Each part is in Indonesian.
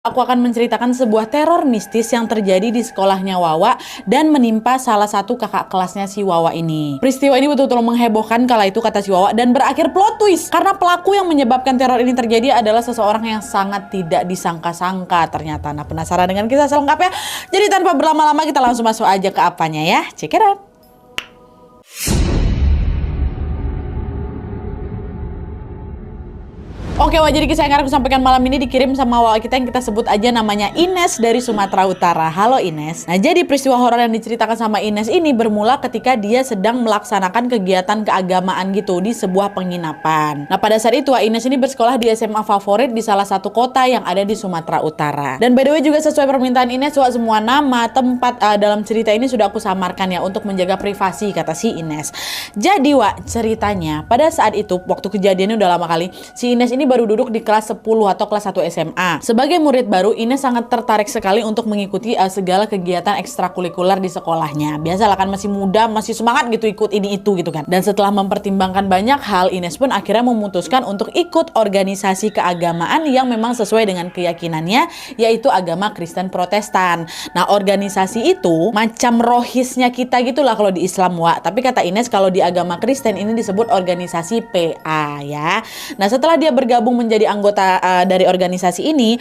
Aku akan menceritakan sebuah teror mistis yang terjadi di sekolahnya Wawa dan menimpa salah satu kakak kelasnya si Wawa ini. Peristiwa ini betul-betul menghebohkan kala itu, kata si Wawa, dan berakhir plot twist karena pelaku yang menyebabkan teror ini terjadi adalah seseorang yang sangat tidak disangka-sangka ternyata. Nah, penasaran dengan kisah selengkapnya? Jadi tanpa berlama-lama kita langsung masuk aja ke apanya ya. Check it out. Oke, jadi kisah yang akan aku sampaikan malam ini dikirim sama Wawa kita yang kita sebut aja namanya Ines dari Sumatera Utara. Halo Ines. Nah, jadi peristiwa horor yang diceritakan sama Ines ini bermula ketika dia sedang melaksanakan kegiatan keagamaan gitu di sebuah penginapan. Nah, pada saat itu Ines ini bersekolah di SMA favorit di salah satu kota yang ada di Sumatera Utara. Dan by the way juga sesuai permintaan Ines, semua nama, tempat dalam cerita ini sudah aku samarkan ya untuk menjaga privasi, kata si Ines. Jadi ceritanya pada saat itu waktu kejadiannya udah lama kali, si Ines ini baru duduk di kelas 10 atau kelas 1 SMA. Sebagai murid baru, Ines sangat tertarik sekali untuk mengikuti segala kegiatan ekstrakurikuler di sekolahnya. Biasalah kan masih muda, masih semangat gitu ikut ini itu gitu kan. Dan setelah mempertimbangkan banyak hal, Ines pun akhirnya memutuskan untuk ikut organisasi keagamaan yang memang sesuai dengan keyakinannya, yaitu agama Kristen Protestan. Nah, organisasi itu macam rohisnya kita gitulah kalau di Islam, Tapi kata Ines kalau di agama Kristen ini disebut organisasi PA ya. Nah, setelah dia bergabung menjadi anggota dari organisasi ini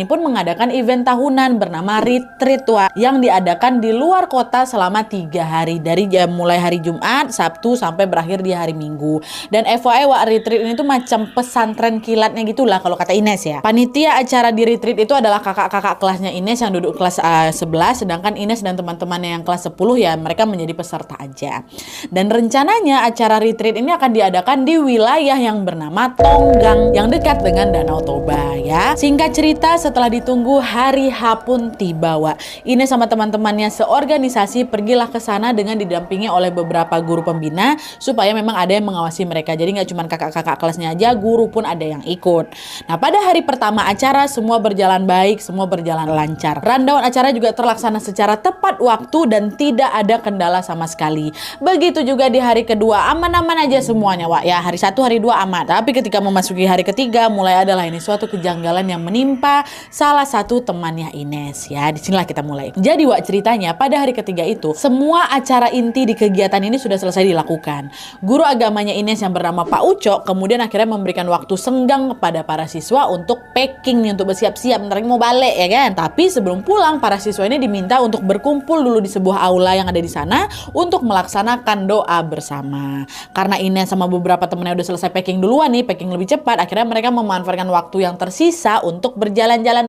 pun mengadakan event tahunan bernama retreat yang diadakan di luar kota selama 3 hari dari mulai hari Jumat, Sabtu sampai berakhir di hari Minggu. Dan FYI retreat ini tuh macam pesantren kilatnya gitulah kalau kata Ines ya. Panitia acara di retreat itu adalah kakak-kakak kelasnya Ines yang duduk kelas 11, sedangkan Ines dan teman-temannya yang kelas 10 ya mereka menjadi peserta aja. Dan rencananya acara retreat ini akan diadakan di wilayah yang bernama Tonggang yang dekat dengan Danau Toba ya. Singkat cerita, setelah ditunggu hari H pun tiba, Ines sama teman-temannya seorganisasi pergilah ke sana dengan didampingi oleh beberapa guru pembina supaya memang ada yang mengawasi mereka. Jadi nggak cuma kakak-kakak kelasnya aja, guru pun ada yang ikut. Nah, pada hari pertama acara semua berjalan baik, semua berjalan lancar. Rundown acara juga terlaksana secara tepat waktu dan tidak ada kendala sama sekali. Begitu juga di hari kedua, aman-aman aja semuanya, ya. Hari 1, hari 2 aman. Tapi ketika memasuki hari ketiga mulai adalah ini suatu kejanggalan yang menimpa salah satu temannya Ines ya. Disinilah kita mulai. Jadi ceritanya pada hari ketiga itu semua acara inti di kegiatan ini sudah selesai dilakukan. Guru agamanya Ines yang bernama Pak Uco kemudian akhirnya memberikan waktu senggang kepada para siswa untuk packing nih, untuk bersiap-siap ntar mau balik ya kan. Tapi sebelum pulang para siswa ini diminta untuk berkumpul dulu di sebuah aula yang ada di sana untuk melaksanakan doa bersama. Karena Ines sama beberapa temennya udah selesai packing duluan nih, packing lebih cepat, akhirnya mereka memanfaatkan waktu yang tersisa untuk berjalan-jalan